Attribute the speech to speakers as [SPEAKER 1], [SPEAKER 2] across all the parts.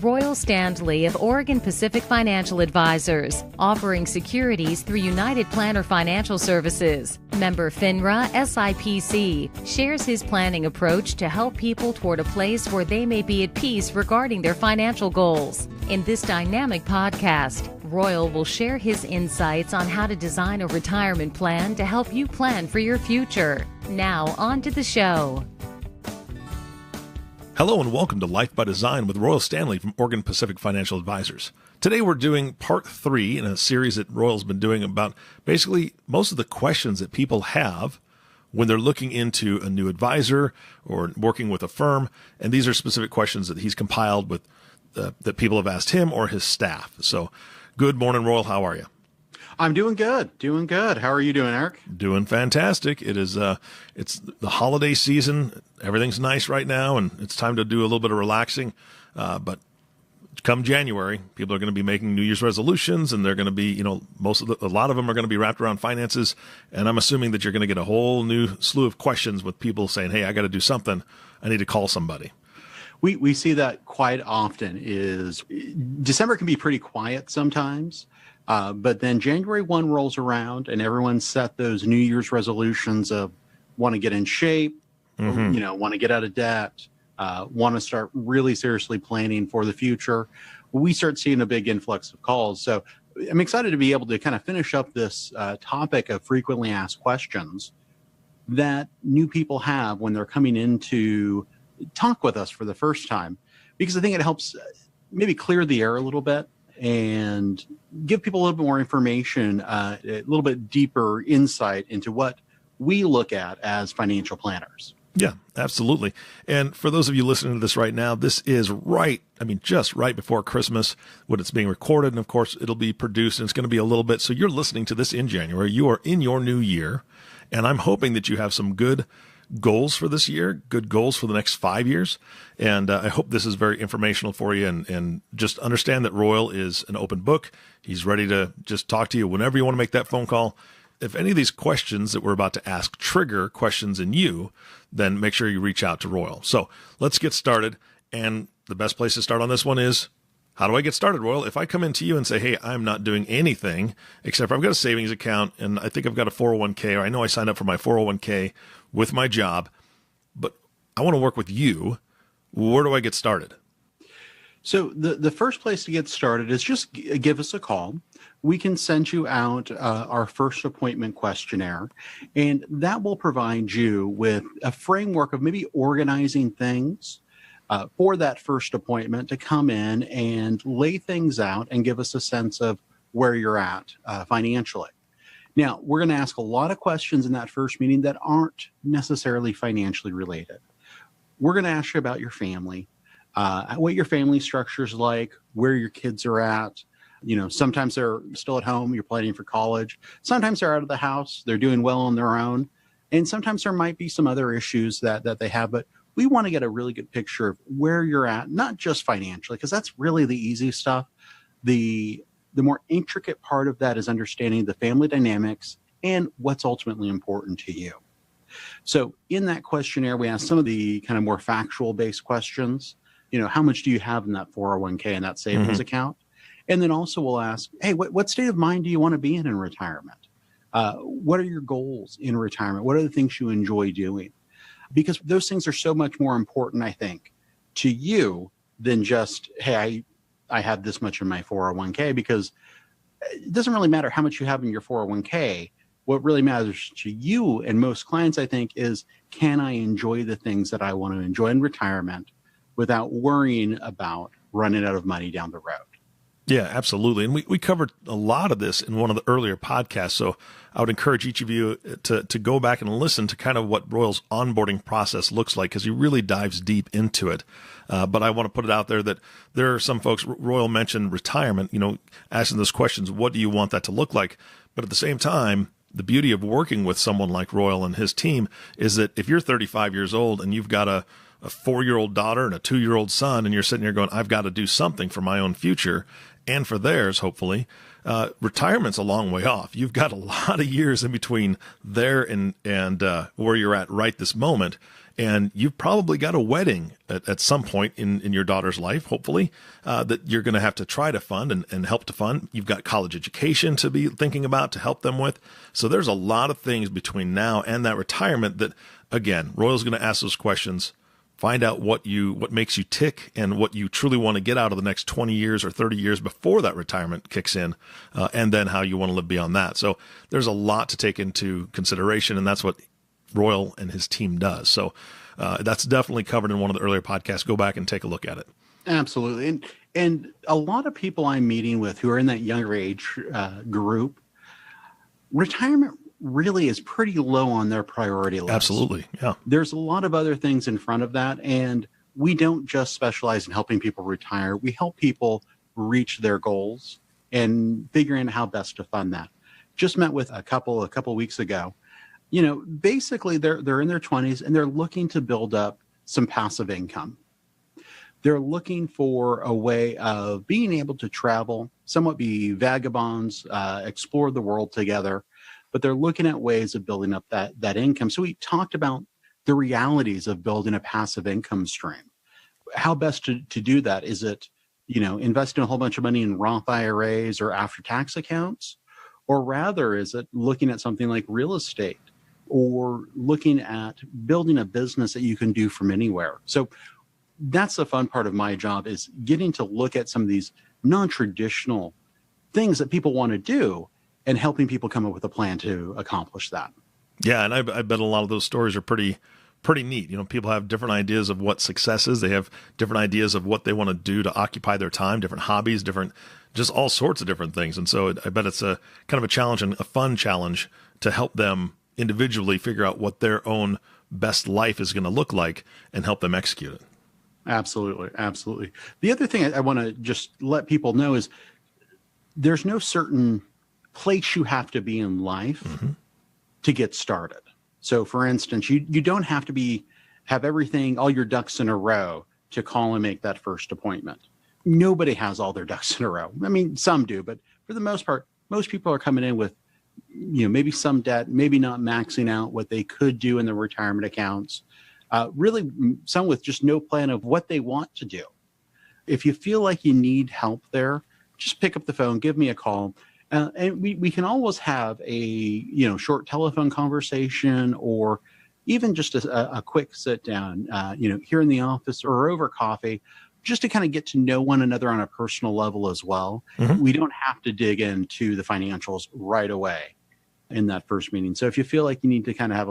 [SPEAKER 1] Royal Standley of Oregon Pacific Financial Advisors, offering securities through United Planner Financial Services. Member FINRA SIPC, shares his planning approach to help people toward a place where they may be at peace regarding their financial goals. In this dynamic podcast, Royal will share his insights on how to design a retirement plan to help you plan for your future. Now, on to the show.
[SPEAKER 2] Hello and welcome to Life by Design with Royal Standley from Oregon Pacific Financial Advisors. Today we're doing part 3 in a series that Royal's been doing about basically most of the questions that people have when they're looking into a new advisor or working with a firm. And these are specific questions that he's compiled with that people have asked him or his staff. So good morning, Royal. How are you?
[SPEAKER 3] I'm doing good. How are you doing, Eric?
[SPEAKER 2] Doing fantastic. It is, it's the holiday season. Everything's nice right now, and it's time to do a little bit of relaxing. But come January, people are going to be making New Year's resolutions, and they're going to be, a lot of them are going to be wrapped around finances. And I'm assuming that you're going to get a whole new slew of questions with people saying, "Hey, I got to do something. I need to call somebody."
[SPEAKER 3] We see that quite often. December can be pretty quiet sometimes. But then January 1 rolls around and everyone set those New Year's resolutions of want to get in shape, want to get out of debt, want to start really seriously planning for the future. We start seeing a big influx of calls. So I'm excited to be able to kind of finish up this topic of frequently asked questions that new people have when they're coming in to talk with us for the first time, because I think it helps maybe clear the air a little bit and give people a little bit more information, a little bit deeper insight into what we look at as financial planners.
[SPEAKER 2] Yeah, absolutely. And for those of you listening to this right now, this is just right before Christmas when it's being recorded. And of course, it'll be produced and it's going to be a little bit. So you're listening to this in January. You are in your new year. And I'm hoping that you have some good goals for this year, good goals for the next 5 years. And I hope this is very informational for you, and just understand that Royal is an open book. He's ready to just talk to you whenever you want to make that phone call. If any of these questions that we're about to ask trigger questions in you, then make sure you reach out to Royal. So let's get started. And the best place to start on this one is, how do I get started, Royal? If I come into you and say, "Hey, I'm not doing anything except for I've got a savings account and I think I've got a 401k, or I know I signed up for my 401k with my job, but I want to work with you," where do I get started?
[SPEAKER 3] So the first place to get started is just give us a call. We can send you out our first appointment questionnaire, and that will provide you with a framework of maybe organizing things for that first appointment to come in and lay things out and give us a sense of where you're at financially. Now, we're going to ask a lot of questions in that first meeting that aren't necessarily financially related. We're going to ask you about your family, what your family structure is like, where your kids are at. Sometimes they're still at home, you're planning for college. Sometimes they're out of the house, they're doing well on their own. And sometimes there might be some other issues that they have, but we want to get a really good picture of where you're at, not just financially, because that's really the easy stuff. The more intricate part of that is understanding the family dynamics and what's ultimately important to you. So in that questionnaire, we ask some of the kind of more factual based questions. How much do you have in that 401k and that savings account? And then also we'll ask, hey, what state of mind do you want to be in retirement? What are your goals in retirement? What are the things you enjoy doing? Because those things are so much more important, I think, to you than just, hey, I have this much in my 401k, because it doesn't really matter how much you have in your 401k. What really matters to you and most clients, I think, is, can I enjoy the things that I want to enjoy in retirement without worrying about running out of money down the road?
[SPEAKER 2] Yeah, absolutely. And we covered a lot of this in one of the earlier podcasts. So I would encourage each of you to go back and listen to kind of what Royal's onboarding process looks like, because he really dives deep into it. But I want to put it out there that there are some folks, Royal mentioned retirement, asking those questions, what do you want that to look like? But at the same time, the beauty of working with someone like Royal and his team is that if you're 35 years old and you've got a 4-year-old daughter and a 2-year-old son, and you're sitting here going, I've got to do something for my own future and for theirs, hopefully, retirement's a long way off. You've got a lot of years in between there and where you're at right this moment. And you've probably got a wedding at some point in your daughter's life, hopefully, that you're going to have to try to fund and help to fund. You've got college education to be thinking about to help them with. So there's a lot of things between now and that retirement that, again, Royal's going to ask those questions, find out what makes you tick and what you truly want to get out of the next 20 years or 30 years before that retirement kicks in, and then how you want to live beyond that. So there's a lot to take into consideration, and that's what Royal and his team does. So that's definitely covered in one of the earlier podcasts. Go back and take a look at it.
[SPEAKER 3] Absolutely. And a lot of people I'm meeting with who are in that younger age group, retirement really is pretty low on their priority list.
[SPEAKER 2] Absolutely. Yeah.
[SPEAKER 3] There's a lot of other things in front of that. And we don't just specialize in helping people retire. We help people reach their goals and figuring out how best to fund that. Just met with a couple weeks ago. Basically they're in their 20s and they're looking to build up some passive income. They're looking for a way of being able to travel, somewhat be vagabonds, explore the world together, but they're looking at ways of building up that income. So we talked about the realities of building a passive income stream. How best to do that? Is it, investing a whole bunch of money in Roth IRAs or after-tax accounts? Or rather, is it looking at something like real estate or looking at building a business that you can do from anywhere? So that's the fun part of my job, is getting to look at some of these non-traditional things that people want to do and helping people come up with a plan to accomplish that.
[SPEAKER 2] Yeah, and I bet a lot of those stories are pretty neat. People have different ideas of what success is. They have different ideas of what they want to do to occupy their time, different hobbies, just all sorts of different things. And so I bet it's a kind of a challenge and a fun challenge to help them individually figure out what their own best life is going to look like and help them execute it.
[SPEAKER 3] Absolutely. Absolutely. The other thing I want to just let people know is there's no certain place you have to be in life to get started. So for instance, you don't have to have all your ducks in a row to call and make that first appointment. Nobody has all their ducks in a row. I mean, some do, but for the most part, most people are coming in with, maybe some debt, maybe not maxing out what they could do in their retirement accounts. Really, some with just no plan of what they want to do. If you feel like you need help there, just pick up the phone, give me a call. And we can always have a short telephone conversation, or even just a quick sit down, here in the office or over coffee, just to kind of get to know one another on a personal level as well. We don't have to dig into the financials right away in that first meeting. So if you feel like you need to kind of have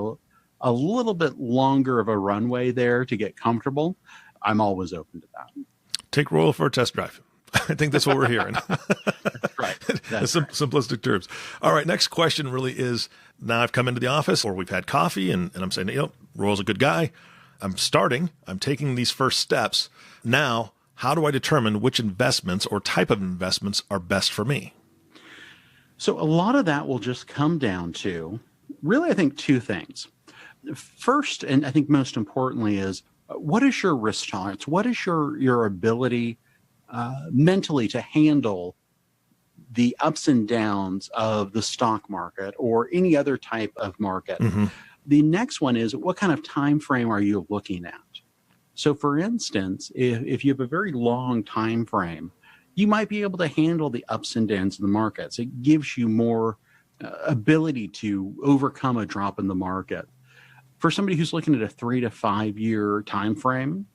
[SPEAKER 3] a little bit longer of a runway there to get comfortable, I'm always open to that.
[SPEAKER 2] Take Royal for a test drive. I think that's what we're hearing.
[SPEAKER 3] That's right.
[SPEAKER 2] Simplistic terms. All right. Next question really is, now I've come into the office or we've had coffee and I'm saying, Royal's a good guy. I'm taking these first steps. Now, how do I determine which investments or type of investments are best for me?
[SPEAKER 3] So a lot of that will just come down to really, I think, two things. First, and I think most importantly, is what is your risk tolerance? What is your ability mentally to handle the ups and downs of the stock market or any other type of market? The next one is, what kind of time frame are you looking at? So for instance, if you have a very long time frame, you might be able to handle the ups and downs of the markets. It gives you more ability to overcome a drop in the market. For somebody who's looking at a 3 to 5 year time frame,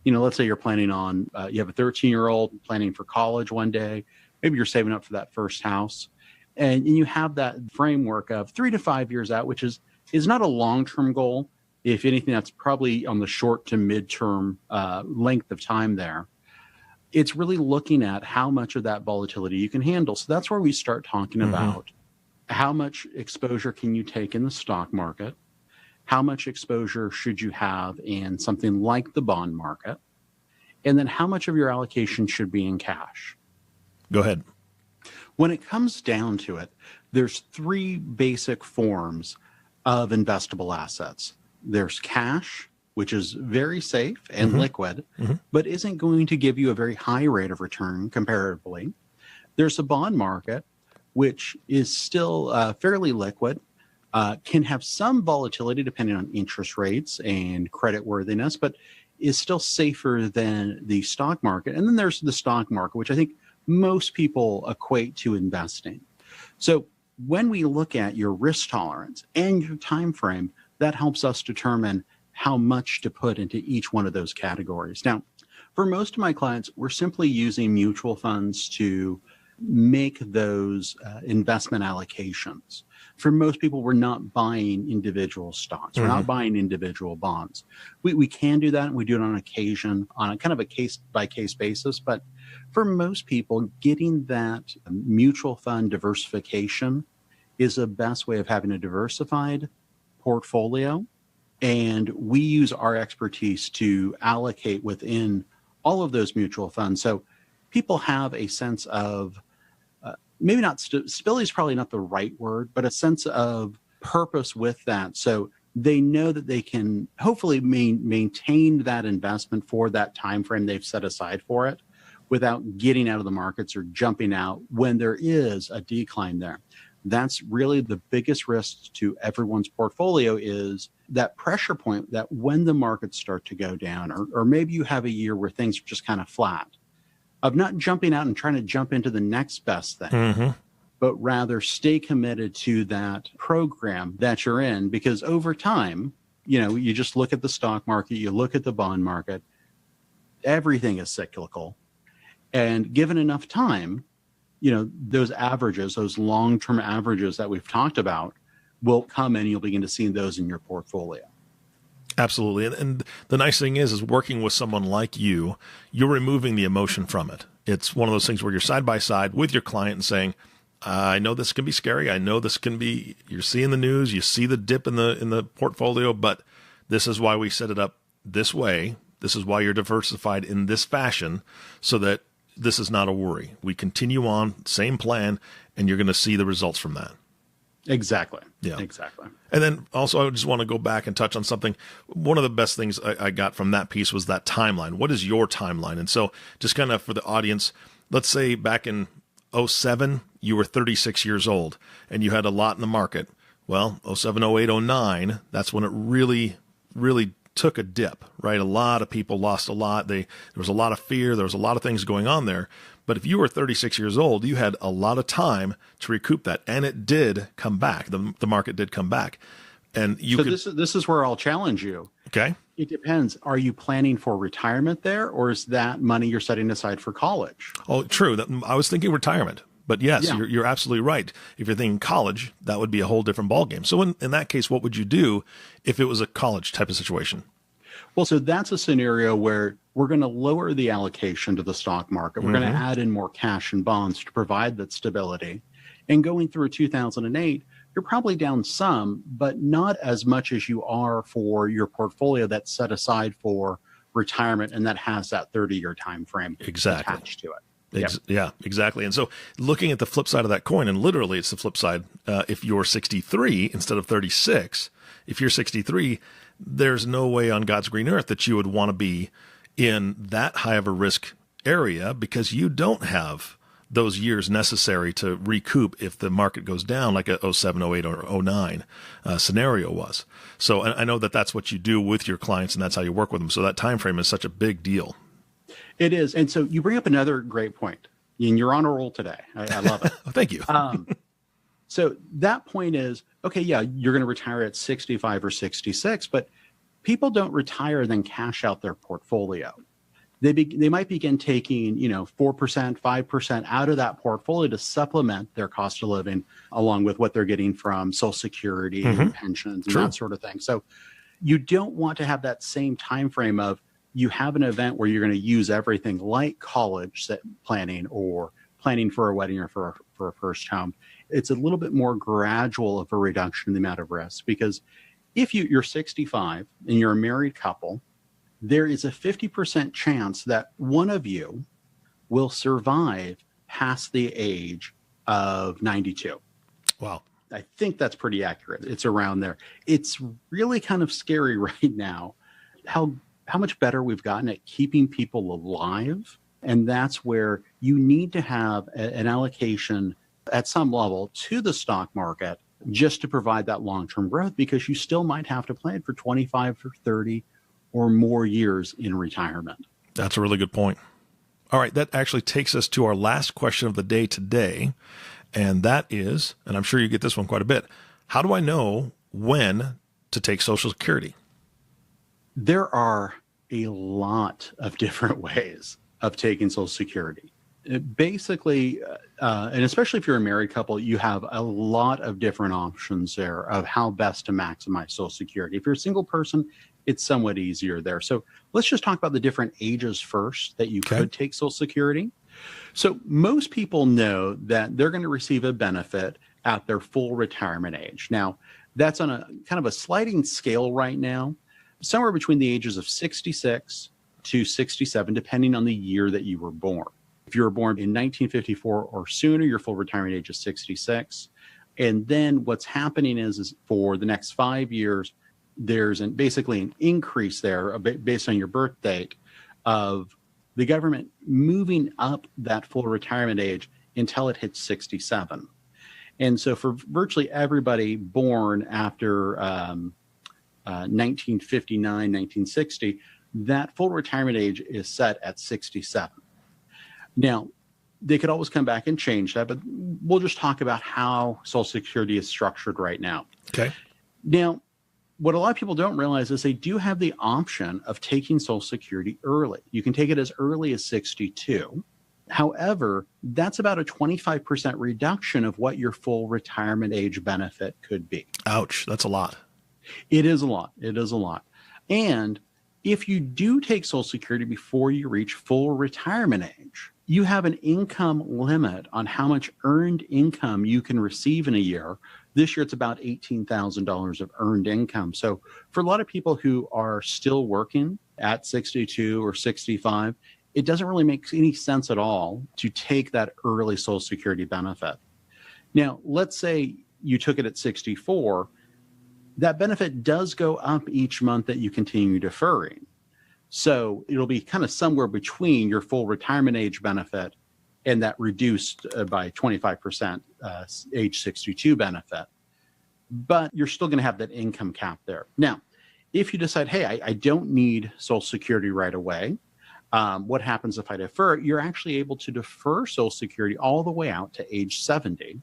[SPEAKER 3] let's say you're planning on, you have a 13-year-old planning for college one day, maybe you're saving up for that first house, and you have that framework of 3 to 5 years out, which is not a long-term goal. If anything, that's probably on the short to mid-term length of time there. It's really looking at how much of that volatility you can handle. So that's where we start talking about how much exposure can you take in the stock market? How much exposure should you have in something like the bond market? And then how much of your allocation should be in cash?
[SPEAKER 2] Go ahead.
[SPEAKER 3] When it comes down to it, there's three basic forms of investable assets. There's cash, which is very safe and liquid, but isn't going to give you a very high rate of return comparatively. There's a bond market, which is still fairly liquid, can have some volatility depending on interest rates and credit worthiness, but is still safer than the stock market. And then there's the stock market, which I think most people equate to investing. So when we look at your risk tolerance and your time frame, that helps us determine how much to put into each one of those categories. Now, for most of my clients, we're simply using mutual funds to make those investment allocations. For most people, we're not buying individual stocks. We're not buying individual bonds. We can do that, and we do it on occasion on a kind of a case-by-case basis. But for most people, getting that mutual fund diversification is the best way of having a diversified portfolio. And we use our expertise to allocate within all of those mutual funds. So people have a sense of maybe not stability is probably not the right word, but a sense of purpose with that. So they know that they can hopefully maintain that investment for that time frame they've set aside for it without getting out of the markets or jumping out when there is a decline there. That's really the biggest risk to everyone's portfolio, is that pressure point that when the markets start to go down, or maybe you have a year where things are just kind of flat, of not jumping out and trying to jump into the next best thing, but rather stay committed to that program that you're in. Because over time, you just look at the stock market, you look at the bond market, everything is cyclical. And given enough time, those averages, those long-term averages that we've talked about will come in. You'll begin to see those in your portfolio.
[SPEAKER 2] Absolutely. And the nice thing is working with someone like you, you're removing the emotion from it. It's one of those things where you're side by side with your client and saying, I know this can be scary. I know this can be, you're seeing the news, you see the dip in the portfolio, but this is why we set it up this way. This is why you're diversified in this fashion, so that this is not a worry. We continue on, same plan, and you're going to see the results from that.
[SPEAKER 3] Exactly.
[SPEAKER 2] Yeah.
[SPEAKER 3] Exactly.
[SPEAKER 2] And then also, I just want to go back and touch on something. One of the best things I got from that piece was that timeline. What is your timeline? And so just kind of for the audience, let's say back in 2007, you were 36 years old and you had a lot in the market. Well, 2007, 2008, 2009, that's when it really, really took a dip, right? A lot of people lost a lot. There was a lot of fear. There was a lot of things going on there. But if you were 36 years old, you had a lot of time to recoup that. And it did come back. The market did come back. And
[SPEAKER 3] this is where I'll challenge you.
[SPEAKER 2] Okay.
[SPEAKER 3] It depends. Are you planning for retirement there, or is that money you're setting aside for college?
[SPEAKER 2] Oh, true. I was thinking retirement. But yes, yeah. You're absolutely right. If you're thinking college, that would be a whole different ballgame. So in that case, what would you do if it was a college type of situation?
[SPEAKER 3] Well, so that's a scenario where we're going to lower the allocation to the stock market. We're going to add in more cash and bonds to provide that stability. And going through 2008, you're probably down some, but not as much as you are for your portfolio that's set aside for retirement and that has that 30-year time frame attached to it.
[SPEAKER 2] Yeah, exactly. And so looking at the flip side of that coin, and literally it's the flip side, if you're 63 instead of 36, if you're 63, there's no way on God's green earth that you would want to be in that high of a risk area, because you don't have those years necessary to recoup if the market goes down like a 07, 08, or 09 scenario was. So I know that that's what you do with your clients, and that's how you work with them. So that time frame is such a big deal.
[SPEAKER 3] It is. And so you bring up another great point, and you're on a roll today. I love it.
[SPEAKER 2] Thank you.
[SPEAKER 3] So that point is, okay, yeah, you're going to retire at 65 or 66, but people don't retire then cash out their portfolio. They might begin taking, 4%, 5% out of that portfolio to supplement their cost of living, along with what they're getting from Social Security and pensions and that sort of thing. So you don't want to have that same time frame of, you have an event where you're going to use everything like college planning or planning for a wedding or for a first home. It's a little bit more gradual of a reduction in the amount of risk, because if you're 65 and you're a married couple, there is a 50% chance that one of you will survive past the age of 92.
[SPEAKER 2] Wow.
[SPEAKER 3] I think that's pretty accurate. It's around there. It's really kind of scary right now how much better we've gotten at keeping people alive. And that's where you need to have an allocation at some level to the stock market just to provide that long-term growth, because you still might have to plan for 25 or 30 or more years in retirement.
[SPEAKER 2] That's a really good point. All right, that actually takes us to our last question of the day today, and that is, and I'm sure you get this one quite a bit, how do I know when to take Social Security?
[SPEAKER 3] There are a lot of different ways of taking Social Security. Basically, and especially if you're a married couple, you have a lot of different options there of how best to maximize Social Security. If you're a single person, it's somewhat easier there. So let's just talk about the different ages first that you could take Social Security. So most people know that they're going to receive a benefit at their full retirement age. Now, that's on a kind of a sliding scale right now, somewhere between the ages of 66 to 67, depending on the year that you were born. If you were born in 1954 or sooner, your full retirement age is 66. And then what's happening is for the next 5 years, there's basically an increase there based on your birth date of the government moving up that full retirement age until it hits 67. And so for virtually everybody born after 1959, 1960, that full retirement age is set at 67. Now, they could always come back and change that, but we'll just talk about how Social Security is structured right now.
[SPEAKER 2] Okay.
[SPEAKER 3] Now, what a lot of people don't realize is they do have the option of taking Social Security early. You can take it as early as 62. However, that's about a 25% reduction of what your full retirement age benefit could be.
[SPEAKER 2] Ouch, that's a lot.
[SPEAKER 3] It is a lot. It is a lot. And if you do take Social Security before you reach full retirement age, you have an income limit on how much earned income you can receive in a year. This year, it's about $18,000 of earned income. So for a lot of people who are still working at 62 or 65, it doesn't really make any sense at all to take that early Social Security benefit. Now, let's say you took it at 64. That benefit does go up each month that you continue deferring. So it'll be kind of somewhere between your full retirement age benefit and that reduced by 25% age 62 benefit. But you're still going to have that income cap there. Now, if you decide, hey, I don't need Social Security right away, what happens if I defer? You're actually able to defer Social Security all the way out to age 70.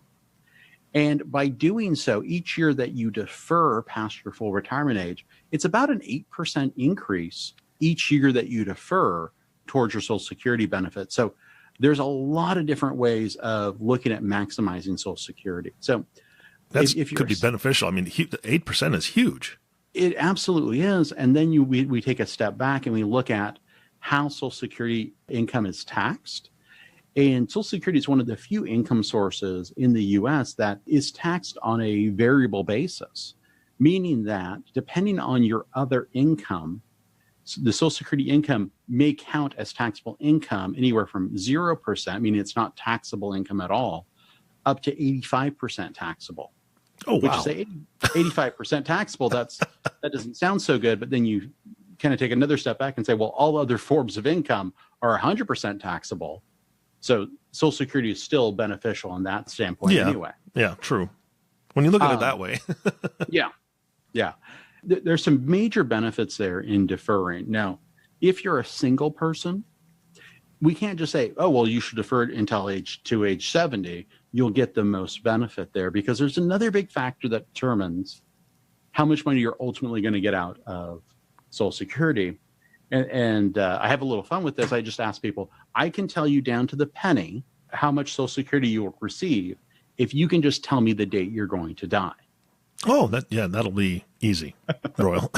[SPEAKER 3] And by doing so, each year that you defer past your full retirement age, it's about an 8% increase each year that you defer towards your Social Security benefit. So there's a lot of different ways of looking at maximizing Social Security. So
[SPEAKER 2] that could be beneficial. I mean, 8% is huge.
[SPEAKER 3] It absolutely is. And then we take a step back and we look at how Social Security income is taxed. And Social Security is one of the few income sources in the U.S. that is taxed on a variable basis, meaning that depending on your other income, the Social Security income may count as taxable income anywhere from 0%, meaning it's not taxable income at all, up to 85% taxable.
[SPEAKER 2] Oh, wow.
[SPEAKER 3] Which is 85% taxable. That doesn't sound so good, but then you kind of take another step back and say, well, all other forms of income are 100% taxable. So Social Security is still beneficial in that standpoint anyway.
[SPEAKER 2] Yeah, true. When you look at it that way.
[SPEAKER 3] Yeah. There's some major benefits there in deferring. Now, if you're a single person, we can't just say, oh, well, you should defer it until age 70. You'll get the most benefit there, because there's another big factor that determines how much money you're ultimately going to get out of Social Security. And I have a little fun with this. I just ask people, I can tell you down to the penny how much Social Security you will receive if you can just tell me the date you're going to die.
[SPEAKER 2] Oh, that'll be easy, Royal.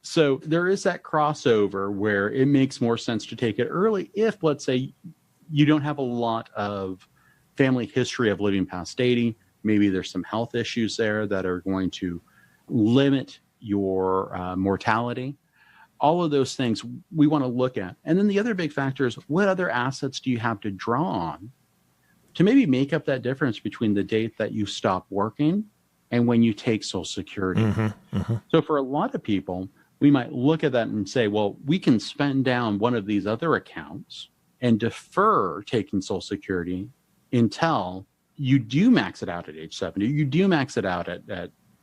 [SPEAKER 3] So there is that crossover where it makes more sense to take it early if, let's say, you don't have a lot of family history of living past 80. Maybe there's some health issues there that are going to limit your mortality. All of those things we want to look at. And then the other big factor is, what other assets do you have to draw on to maybe make up that difference between the date that you stop working and when you take Social Security. So for a lot of people, we might look at that and say, well, we can spend down one of these other accounts and defer taking Social Security until you do max it out at age 70, you do max it out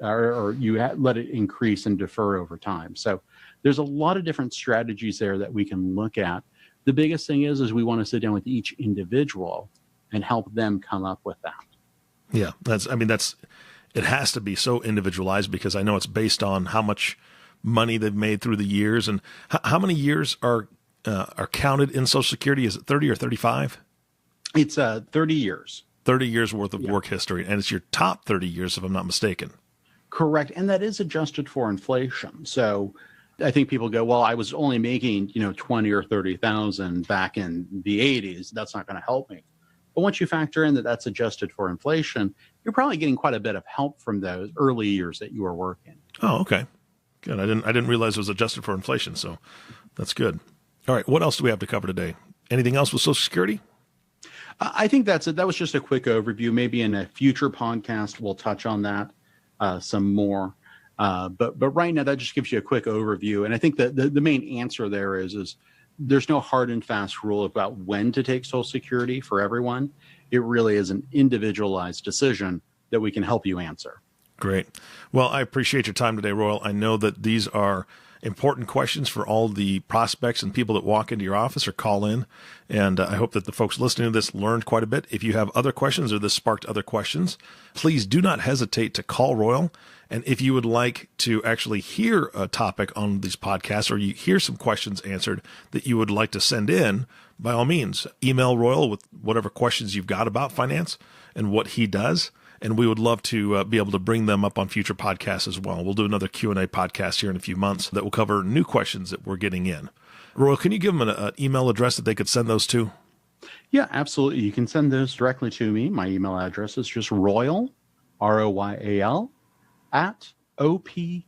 [SPEAKER 3] or you let it increase and defer over time. So there's a lot of different strategies there that we can look at. The biggest thing is we want to sit down with each individual and help them come up with that.
[SPEAKER 2] Yeah, it has to be so individualized, because I know it's based on how much money they've made through the years. And how many years are counted in Social Security? Is it 30 or 35?
[SPEAKER 3] It's 30 years.
[SPEAKER 2] 30 years worth of work history. And it's your top 30 years, if I'm not mistaken.
[SPEAKER 3] Correct. And that is adjusted for inflation. So I think people go, well, I was only making, 20 or 30,000 back in the 80s. That's not going to help me. But once you factor in that that's adjusted for inflation, you're probably getting quite a bit of help from those early years that you were working.
[SPEAKER 2] Oh, okay. Good. I didn't realize it was adjusted for inflation, so that's good. All right. What else do we have to cover today? Anything else with Social Security?
[SPEAKER 3] I think that's it. That was just a quick overview. Maybe in a future podcast, we'll touch on that some more. But right now, that just gives you a quick overview. And I think that the main answer there is there's no hard and fast rule about when to take Social Security for everyone. It really is an individualized decision that we can help you answer.
[SPEAKER 2] Great. Well, I appreciate your time today, Royal. I know that these are important questions for all the prospects and people that walk into your office or call in. And I hope that the folks listening to this learned quite a bit. If you have other questions or this sparked other questions, please do not hesitate to call Royal. And if you would like to actually hear a topic on these podcasts, or you hear some questions answered that you would like to send in, by all means, email Royal with whatever questions you've got about finance and what he does. And we would love to be able to bring them up on future podcasts as well. We'll do another Q&A podcast here in a few months that will cover new questions that we're getting in. Royal, can you give them an email address that they could send those to?
[SPEAKER 3] Yeah, absolutely. You can send those directly to me. My email address is just royal, ROYAL, at OPFA.com.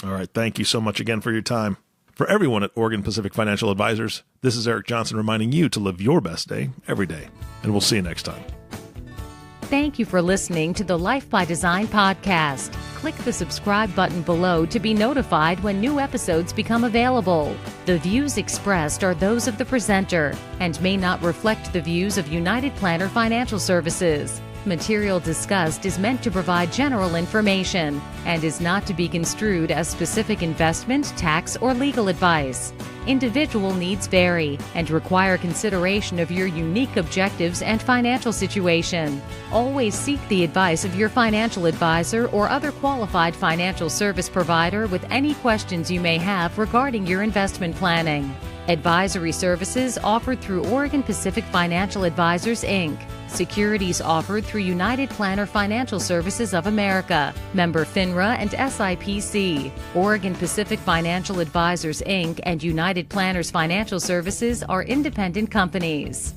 [SPEAKER 2] All right. Thank you so much again for your time. For everyone at Oregon Pacific Financial Advisors, this is Eric Johnson reminding you to live your best day every day. And we'll see you next time.
[SPEAKER 1] Thank you for listening to the Life by Design podcast. Click the subscribe button below to be notified when new episodes become available. The views expressed are those of the presenter and may not reflect the views of United Planner Financial Services. Material discussed is meant to provide general information and is not to be construed as specific investment, tax, or legal advice. Individual needs vary and require consideration of your unique objectives and financial situation. Always seek the advice of your financial advisor or other qualified financial service provider with any questions you may have regarding your investment planning. Advisory services offered through Oregon Pacific Financial Advisors, Inc. Securities offered through United Planner Financial Services of America, member FINRA and SIPC. Oregon Pacific Financial Advisors, Inc. and United Planners Financial Services are independent companies.